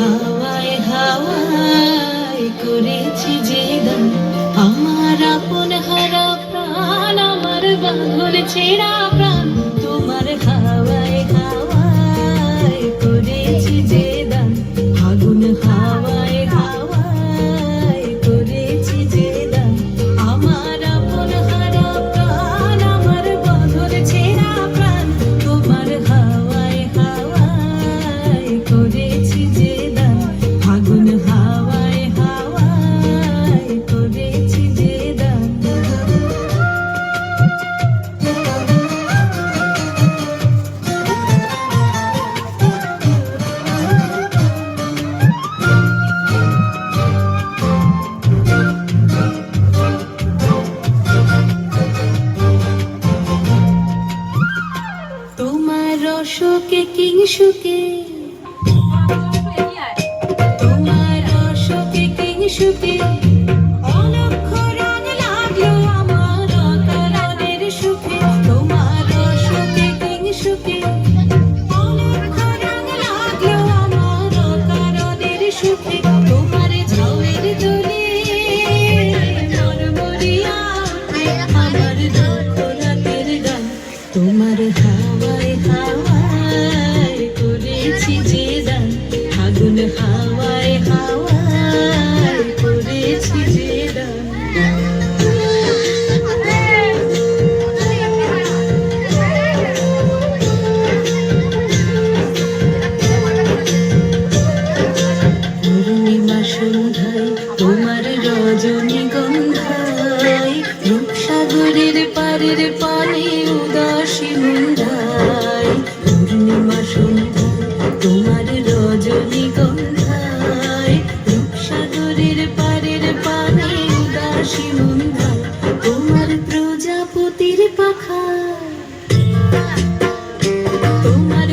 হাওয়ায় হাওয়ায় করেছি যে দান, আমার আপন হারা প্রাণ, আমার বাঁধন ছেঁড়া প্রাণ, তোমার হাওয়ায় হাওয়ায় করেছি যে দান, ফাগুন হাওয়ায় হাওয়ায় করেছি যে দান, আমার আপন হারা প্রাণ, আমার বাঁধন ছেঁড়া প্রাণ, তোমার হাওয়ায় হাওয়ায় করেছি যে দান, ফাগুন হাওয়ায় হাওয়ায় করেছি যে দান। তোমার রসকে কিংসুকে, তোমার রসকে কিংসুকে, অলক্ষ রং লাগলো আমার অকারণের সুখে, তোমার রসকে কিংসুকে, অলক্ষ রং লাগলো আমার অকারণের সুখে, তোমার ঝাউয়ের দোলে মরমরিয়া ওঠে আমার দুঃখ রাতের গান, তোমার হাওয়ায় হাওয়ায় করেছি যে দান, ফাগুন হাওয়ায় হাওয়ায় করেছি যে দান। পূর্ণিমা সন্ধ্যায় তোমার রজনীগন্ধায়, রূপসাগরের পারের পানে উদাসী মুন্ধায়, পূর্ণিমা সন্ধ্যায় তোমার রজনীগন্ধায়, রূপসাগরের পারের পানে উদাসী মুন্ধায়, তোমার প্রজাপতির পাখা, তোমার